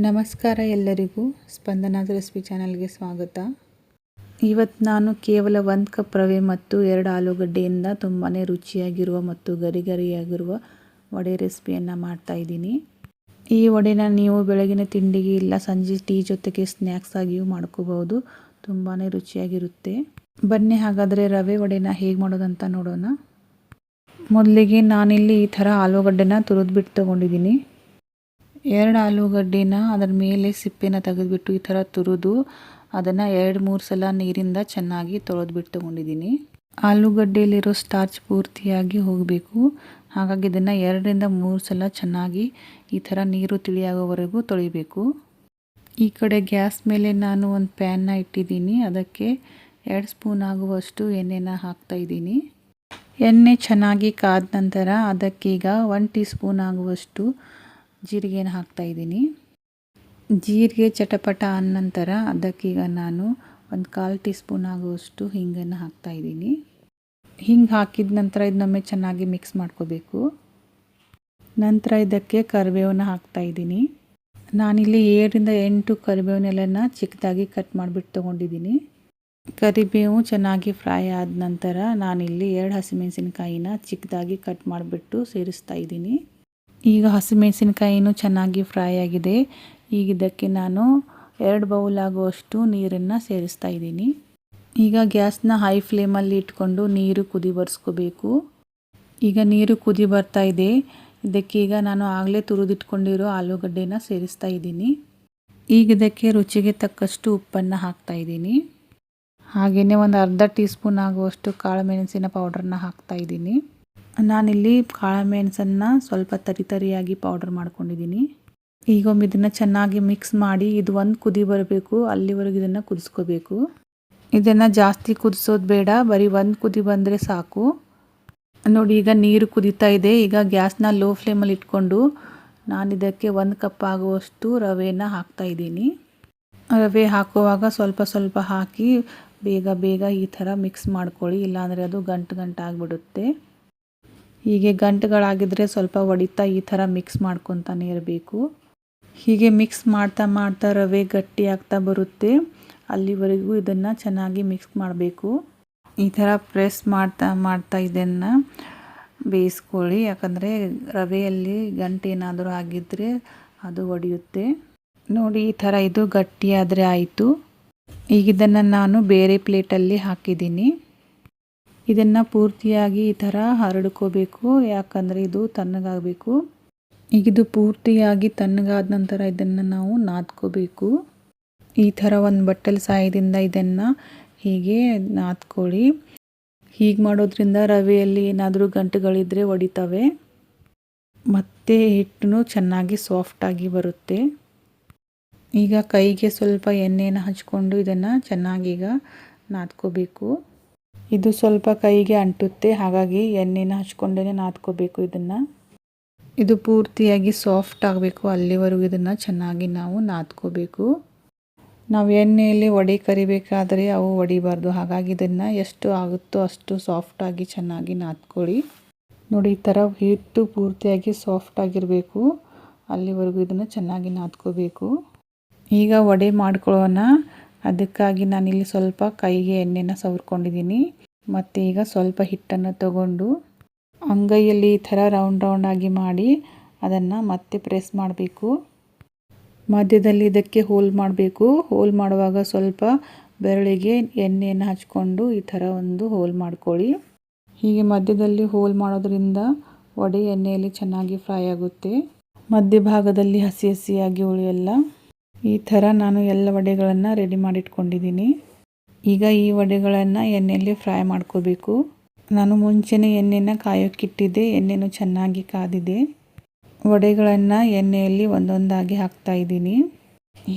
ನಮಸ್ಕಾರ ಎಲ್ಲರಿಗೂ ಸ್ಪಂದನಾದ ರೆಸಿಪಿ ಚಾನಲ್ಗೆ ಸ್ವಾಗತ. ಇವತ್ತು ನಾನು ಕೇವಲ 1 ಕಪ್ ರವೆ ಮತ್ತು 2 ಆಲೂಗಡ್ಡೆಯಿಂದ ತುಂಬಾ ರುಚಿಯಾಗಿರುವ ಮತ್ತು ಗರಿಗರಿಯಾಗಿರುವ ವಡೆ ರೆಸಿಪಿಯನ್ನು ಮಾಡ್ತಾ ಇದ್ದೀನಿ. ಈ ವಡೆನ ನೀವು ಬೆಳಗಿನ ತಿಂಡಿಗೆ ಇಲ್ಲ ಸಂಜೆ ಟೀ ಜೊತೆಗೆ ಸ್ನ್ಯಾಕ್ಸ್ ಆಗಿಯೂ ಮಾಡ್ಕೋಬಹುದು. ತುಂಬಾ ರುಚಿಯಾಗಿರುತ್ತೆ. ಬನ್ನಿ ಹಾಗಾದರೆ ರವೆ ವಡೆನ ಹೇಗೆ ಮಾಡೋದಂತ ನೋಡೋಣ. ಮೊದಲಿಗೆ ನಾನಿಲ್ಲಿ ಈ ಥರ ಆಲೂಗಡ್ಡೆನ ತುರಿದ್ಬಿಟ್ಟು ತೊಗೊಂಡಿದ್ದೀನಿ. 2 ಆಲೂಗಡ್ಡೆನ ಅದರ ಮೇಲೆ ಸಿಪ್ಪೆನ ತೆಗೆದುಬಿಟ್ಟು ಈ ಥರ ತುರಿದು ಅದನ್ನು 2-3 ಸಲ ನೀರಿಂದ ಚೆನ್ನಾಗಿ ತೊಳೆದ್ಬಿಟ್ಟು ತೊಗೊಂಡಿದ್ದೀನಿ. ಆಲೂಗಡ್ಡೆಯಲ್ಲಿರೋ ಸ್ಟಾರ್ಚ್ ಪೂರ್ತಿಯಾಗಿ ಹೋಗಬೇಕು. ಹಾಗಾಗಿ ಇದನ್ನು 2-3 ಸಲ ಚೆನ್ನಾಗಿ ಈ ಥರ ನೀರು ತಿಳಿಯಾಗೋವರೆಗೂ ತೊಳಿಬೇಕು. ಈ ಕಡೆ ಗ್ಯಾಸ್ ಮೇಲೆ ನಾನು ಒಂದು ಪ್ಯಾನ್ನ ಇಟ್ಟಿದ್ದೀನಿ. ಅದಕ್ಕೆ 2 ಸ್ಪೂನ್ ಆಗುವಷ್ಟು ಎಣ್ಣೆನ ಹಾಕ್ತಾಯಿದ್ದೀನಿ. ಎಣ್ಣೆ ಚೆನ್ನಾಗಿ ಕಾದ ನಂತರ ಅದಕ್ಕೀಗ 1 ಟೀ ಸ್ಪೂನ್ ಆಗುವಷ್ಟು ಜೀರಿಗೆನ ಹಾಕ್ತಾಯಿದ್ದೀನಿ. ಜೀರಿಗೆ ಚಟಪಟ ಅಂದ ನಂತರ ಅದಕ್ಕೀಗ ನಾನು 1/4 ಟೀ ಸ್ಪೂನ್ ಆಗುವಷ್ಟು ಹಿಂಗನ್ನು ಹಾಕ್ತಾಯಿದ್ದೀನಿ. ಹಿಂಗೆ ಹಾಕಿದ ನಂತರ ಇದನ್ನೊಮ್ಮೆ ಚೆನ್ನಾಗಿ ಮಿಕ್ಸ್ ಮಾಡ್ಕೋಬೇಕು. ನಂತರ ಇದಕ್ಕೆ ಕರಿಬೇವನ್ನ ಹಾಕ್ತಾಯಿದ್ದೀನಿ. ನಾನಿಲ್ಲಿ 7-8 ಕರಿಬೇವಿನ ಎಲೆನ ಚಿಕ್ಕದಾಗಿ ಕಟ್ ಮಾಡಿಬಿಟ್ಟು ತೊಗೊಂಡಿದ್ದೀನಿ. ಕರಿಬೇವು ಚೆನ್ನಾಗಿ ಫ್ರೈ ಆದ ನಂತರ ನಾನಿಲ್ಲಿ 2 ಹಸಿಮೆಣಸಿನಕಾಯಿನ ಚಿಕ್ಕದಾಗಿ ಕಟ್ ಮಾಡಿಬಿಟ್ಟು ಸೇರಿಸ್ತಾ ಇದ್ದೀನಿ. ಈಗ ಹಸಿಮೆಣಸಿನಕಾಯಿನೂ ಚೆನ್ನಾಗಿ ಫ್ರೈ ಆಗಿದೆ. ಈಗ ಇದಕ್ಕೆ ನಾನು 2 ಬೌಲ್ ಆಗುವಷ್ಟು ನೀರನ್ನು ಸೇರಿಸ್ತಾ ಇದ್ದೀನಿ. ಈಗ ಗ್ಯಾಸ್ನ ಹೈ ಫ್ಲೇಮಲ್ಲಿ ಇಟ್ಕೊಂಡು ನೀರು ಕುದಿ ಬರ್ಸ್ಕೋಬೇಕು. ಈಗ ನೀರು ಕುದಿ ಬರ್ತಾ ಇದೆ. ಇದಕ್ಕೀಗ ನಾನು ಆಗಲೇ ತುರಿದಿಟ್ಕೊಂಡಿರೋ ಆಲೂಗಡ್ಡೆನ ಸೇರಿಸ್ತಾ ಇದ್ದೀನಿ. ಈಗ ಇದಕ್ಕೆ ರುಚಿಗೆ ತಕ್ಕಷ್ಟು ಉಪ್ಪನ್ನು ಹಾಕ್ತಾ ಇದ್ದೀನಿ. ಹಾಗೆಯೇ ಒಂದು ಅರ್ಧ ಟೀ ಸ್ಪೂನ್ ಆಗುವಷ್ಟು ಕಾಳು ಮೆಣಸಿನ ಪೌಡ್ರನ್ನ ಹಾಕ್ತಾ ಇದ್ದೀನಿ. ನಾನಿಲ್ಲಿ ಕಾಳು ಮೆಣಸನ್ನು ಸ್ವಲ್ಪ ತರಿಯಾಗಿ ಪೌಡರ್ ಮಾಡ್ಕೊಂಡಿದ್ದೀನಿ. ಈಗ ಒಮ್ಮೆ ಇದನ್ನು ಚೆನ್ನಾಗಿ ಮಿಕ್ಸ್ ಮಾಡಿ ಇದು ಒಂದು ಕುದಿ ಬರಬೇಕು. ಅಲ್ಲಿವರೆಗೂ ಇದನ್ನು ಕುದಿಸ್ಕೋಬೇಕು. ಇದನ್ನು ಜಾಸ್ತಿ ಕುದಿಸೋದು ಬೇಡ, ಬರೀ ಒಂದು ಕುದಿ ಬಂದರೆ ಸಾಕು. ನೋಡಿ ಈಗ ನೀರು ಕುದೀತಾ ಇದೆ. ಈಗ ಗ್ಯಾಸ್ನ ಲೋ ಫ್ಲೇಮಲ್ಲಿ ಇಟ್ಕೊಂಡು ನಾನು ಇದಕ್ಕೆ 1 ಕಪ್ ಆಗುವಷ್ಟು ರವೆನ ಹಾಕ್ತಾ ಇದ್ದೀನಿ. ರವೆ ಹಾಕುವಾಗ ಸ್ವಲ್ಪ ಸ್ವಲ್ಪ ಹಾಕಿ ಬೇಗ ಈ ಥರ ಮಿಕ್ಸ್ ಮಾಡ್ಕೊಳ್ಳಿ, ಇಲ್ಲಾಂದರೆ ಅದು ಗಂಟು ಆಗಿಬಿಡುತ್ತೆ. ಹೀಗೆ ಗಂಟುಗಳಾಗಿದ್ದರೆ ಸ್ವಲ್ಪ ಹೊಡಿತಾ ಈ ಥರ ಮಿಕ್ಸ್ ಮಾಡ್ಕೊತಾನೆ ಇರಬೇಕು. ಹೀಗೆ ಮಿಕ್ಸ್ ಮಾಡ್ತಾ ರವೆ ಗಟ್ಟಿ ಆಗ್ತಾ ಬರುತ್ತೆ. ಅಲ್ಲಿವರೆಗೂ ಇದನ್ನು ಚೆನ್ನಾಗಿ ಮಿಕ್ಸ್ ಮಾಡಬೇಕು. ಈ ಥರ ಪ್ರೆಸ್ ಮಾಡ್ತಾ ಇದನ್ನು ಬೇಯಿಸ್ಕೊಳ್ಳಿ. ಯಾಕಂದರೆ ರವೆಯಲ್ಲಿ ಗಂಟು ಏನಾದರೂ ಆಗಿದ್ದರೆ ಅದು ಒಡೆಯುತ್ತೆ. ನೋಡಿ ಈ ಥರ ಇದು ಗಟ್ಟಿಯಾದರೆ ಆಯಿತು. ಈಗ ಇದನ್ನು ನಾನು ಬೇರೆ ಪ್ಲೇಟಲ್ಲಿ ಹಾಕಿದ್ದೀನಿ. ಇದನ್ನು ಪೂರ್ತಿಯಾಗಿ ಈ ಥರ ಹರಡ್ಕೋಬೇಕು. ಯಾಕಂದರೆ ಇದು ತಣ್ಣಗಾಗಬೇಕು. ಈಗ ಇದು ಪೂರ್ತಿಯಾಗಿ ತಣ್ಣಗಾದ ನಂತರ ಇದನ್ನು ನಾವು ನಾದ್ಕೋಬೇಕು. ಈ ಥರ ಒಂದು ಬಟ್ಟಲ್ ಸಹಾಯದಿಂದ ಇದನ್ನು ಹೀಗೆ ನಾದ್ಕೊಳ್ಳಿ. ಹೀಗೆ ಮಾಡೋದ್ರಿಂದ ರವೆಯಲ್ಲಿ ಏನಾದರೂ ಗಂಟುಗಳಿದ್ದರೆ ಒಡಿತವೆ ಮತ್ತು ಹಿಟ್ಟು ಚೆನ್ನಾಗಿ ಸಾಫ್ಟಾಗಿ ಬರುತ್ತೆ. ಈಗ ಕೈಗೆ ಸ್ವಲ್ಪ ಎಣ್ಣೆನ ಹಚ್ಕೊಂಡು ಇದನ್ನು ಚೆನ್ನಾಗೀಗ ನಾದ್ಕೋಬೇಕು. ಇದು ಸ್ವಲ್ಪ ಕೈಗೆ ಅಂಟುತ್ತೆ, ಹಾಗಾಗಿ ಎಣ್ಣೆನ ಹಚ್ಕೊಂಡೇ ನಾದ್ಕೋಬೇಕು. ಇದು ಪೂರ್ತಿಯಾಗಿ ಸಾಫ್ಟ್ ಆಗಬೇಕು. ಅಲ್ಲಿವರೆಗೂ ಇದನ್ನು ಚೆನ್ನಾಗಿ ನಾವು ನಾದ್ಕೋಬೇಕು. ನಾವು ಎಣ್ಣೆಯಲ್ಲಿ ವಡೆ ಕರಿಬೇಕಾದರೆ ಅವು ಒಡಿಬಾರ್ದು. ಹಾಗಾಗಿ ಇದನ್ನು ಎಷ್ಟು ಆಗುತ್ತೋ ಅಷ್ಟು ಸಾಫ್ಟಾಗಿ ಚೆನ್ನಾಗಿ ನಾದ್ಕೊಳ್ಳಿ. ನೋಡಿ ಈ ಥರ ಹಿಟ್ಟು ಪೂರ್ತಿಯಾಗಿ ಸಾಫ್ಟಾಗಿರಬೇಕು. ಅಲ್ಲಿವರೆಗೂ ಇದನ್ನು ಚೆನ್ನಾಗಿ ನಾದ್ಕೋಬೇಕು. ಈಗ ವಡೆ ಮಾಡ್ಕೊಳ್ಳೋಣ. ಅದಕ್ಕಾಗಿ ನಾನಿಲ್ಲಿ ಸ್ವಲ್ಪ ಕೈಗೆ ಎಣ್ಣೆನ ಸವರ್ಕೊಂಡಿದ್ದೀನಿ. ಮತ್ತು ಈಗ ಸ್ವಲ್ಪ ಹಿಟ್ಟನ್ನು ತಗೊಂಡು ಅಂಗೈಯಲ್ಲಿ ಈ ಥರ ರೌಂಡ್ ಆಗಿ ಮಾಡಿ ಅದನ್ನು ಮತ್ತೆ ಪ್ರೆಸ್ ಮಾಡಬೇಕು. ಮಧ್ಯದಲ್ಲಿ ಇದಕ್ಕೆ ಹೋಲ್ ಮಾಡಬೇಕು. ಹೋಲ್ ಮಾಡುವಾಗ ಸ್ವಲ್ಪ ಬೆರಳಿಗೆ ಎಣ್ಣೆಯನ್ನು ಹಚ್ಕೊಂಡು ಈ ಥರ ಒಂದು ಹೋಲ್ ಮಾಡ್ಕೊಳ್ಳಿ. ಹೀಗೆ ಮಧ್ಯದಲ್ಲಿ ಹೋಲ್ ಮಾಡೋದ್ರಿಂದ ವಡೆ ಎಣ್ಣೆಯಲ್ಲಿ ಚೆನ್ನಾಗಿ ಫ್ರೈ ಆಗುತ್ತೆ. ಮಧ್ಯಭಾಗದಲ್ಲಿ ಹಸಿಯಾಗಿ ಉಳಿಯಲ್ಲ. ಈ ಥರ ನಾನು ಎಲ್ಲ ವಡೆಗಳನ್ನು ರೆಡಿ ಮಾಡಿಟ್ಕೊಂಡಿದ್ದೀನಿ. ಈಗ ಈ ವಡೆಗಳನ್ನು ಎಣ್ಣೆಯಲ್ಲಿ ಫ್ರೈ ಮಾಡ್ಕೋಬೇಕು. ನಾನು ಮುಂಚೆನೇ ಎಣ್ಣೆನ ಕಾಯೋಕ್ಕಿಟ್ಟಿದ್ದೆ. ಎಣ್ಣೆನೂ ಚೆನ್ನಾಗಿ ಕಾದಿದೆ. ವಡೆಗಳನ್ನು ಎಣ್ಣೆಯಲ್ಲಿ ಒಂದೊಂದಾಗಿ ಹಾಕ್ತಾ ಇದ್ದೀನಿ.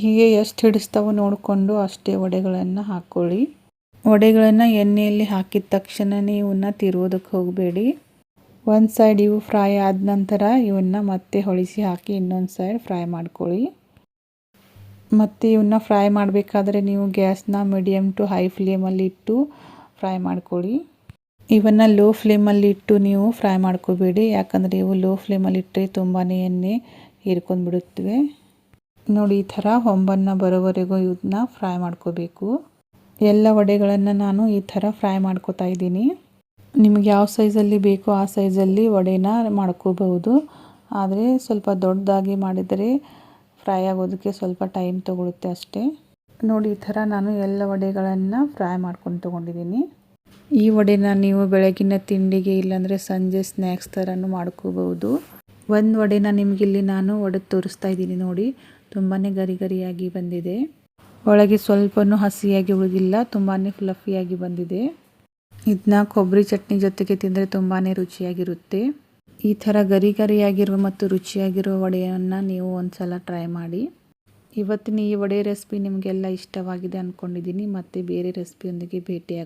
ಹೀಗೆ ಎಷ್ಟು ಹಿಡಿಸ್ತಾವೋ ನೋಡಿಕೊಂಡು ಅಷ್ಟೇ ವಡೆಗಳನ್ನು ಹಾಕ್ಕೊಳ್ಳಿ. ವಡೆಗಳನ್ನು ಎಣ್ಣೆಯಲ್ಲಿ ಹಾಕಿದ ತಕ್ಷಣವೇ ಇವನ್ನ ತಿರುವುದಕ್ಕೆ ಹೋಗಬೇಡಿ. ಒಂದು ಸೈಡ್ ಇವು ಫ್ರೈ ಆದ ನಂತರ ಇವನ್ನ ಮತ್ತೆ ಹೊಳಿಸಿ ಹಾಕಿ ಇನ್ನೊಂದು ಸೈಡ್ ಫ್ರೈ ಮಾಡ್ಕೊಳ್ಳಿ. ಮತ್ತು ಇವನ್ನ ಫ್ರೈ ಮಾಡಬೇಕಾದ್ರೆ ನೀವು ಗ್ಯಾಸ್ನ ಮೀಡಿಯಮ್ ಟು ಹೈ ಫ್ಲೇಮಲ್ಲಿ ಇಟ್ಟು ಫ್ರೈ ಮಾಡ್ಕೊಳ್ಳಿ. ಇವನ್ನು ಲೋ ಫ್ಲೇಮಲ್ಲಿ ಇಟ್ಟು ನೀವು ಫ್ರೈ ಮಾಡ್ಕೋಬೇಡಿ. ಯಾಕಂದರೆ ಇವು ಲೋ ಫ್ಲೇಮಲ್ಲಿ ಇಟ್ಟರೆ ತುಂಬಾ ಎಣ್ಣೆ ಹೀರ್ಕೊಂಡ್ಬಿಡುತ್ತವೆ. ನೋಡಿ ಈ ಥರ ಹೊಂಬನ್ನು ಬರೋವರೆಗೂ ಇವನ್ನ ಫ್ರೈ ಮಾಡ್ಕೋಬೇಕು. ಎಲ್ಲ ವಡೆಗಳನ್ನು ನಾನು ಈ ಥರ ಫ್ರೈ ಮಾಡ್ಕೋತಾ ಇದ್ದೀನಿ. ನಿಮಗೆ ಯಾವ ಸೈಜಲ್ಲಿ ಬೇಕೋ ಆ ಸೈಜಲ್ಲಿ ವಡೆನ ಮಾಡ್ಕೋಬಹುದು. ಆದರೆ ಸ್ವಲ್ಪ ದೊಡ್ಡದಾಗಿ ಮಾಡಿದರೆ ಫ್ರೈ ಆಗೋದಕ್ಕೆ ಸ್ವಲ್ಪ ಟೈಮ್ ತೊಗೊಳುತ್ತೆ ಅಷ್ಟೇ. ನೋಡಿ ಈ ಥರ ನಾನು ಎಲ್ಲ ವಡೆಗಳನ್ನು ಫ್ರೈ ಮಾಡ್ಕೊಂಡು ತೊಗೊಂಡಿದ್ದೀನಿ. ಈ ವಡೆನ ನೀವು ಬೆಳಗಿನ ತಿಂಡಿಗೆ ಇಲ್ಲಾಂದರೆ ಸಂಜೆ ಸ್ನ್ಯಾಕ್ಸ್ ಥರನೂ ಮಾಡ್ಕೋಬಹುದು. ಒಂದು ವಡೆನ ನಿಮಗಿಲ್ಲಿ ನಾನು ಒಡೆದು ತೋರಿಸ್ತಾ ಇದ್ದೀನಿ. ನೋಡಿ ತುಂಬಾ ಗರಿ ಗರಿಯಾಗಿ ಬಂದಿದೆ. ಒಳಗೆ ಸ್ವಲ್ಪನೂ ಹಸಿಯಾಗಿ ಉಳಿದಿಲ್ಲ, ತುಂಬಾ ಫ್ಲಫಿಯಾಗಿ ಬಂದಿದೆ. ಇದನ್ನ ಕೊಬ್ಬರಿ ಚಟ್ನಿ ಜೊತೆಗೆ ತಿಂದರೆ ತುಂಬಾ ರುಚಿಯಾಗಿರುತ್ತೆ. ಈ ಥರ ಗರಿ ಗರಿಯಾಗಿರುವ ಮತ್ತು ರುಚಿಯಾಗಿರುವ ವಡೆಯನ್ನು ನೀವು ಒಂದ್ಸಲ ಟ್ರೈ ಮಾಡಿ. ಇವತ್ತಿನ ಈ ವಡೆ ರೆಸಿಪಿ ನಿಮಗೆಲ್ಲ ಇಷ್ಟವಾಗಿದೆ ಅಂದ್ಕೊಂಡಿದ್ದೀನಿ. ಮತ್ತೆ ಬೇರೆ ರೆಸಿಪಿಯೊಂದಿಗೆ ಭೇಟಿಯಾಗ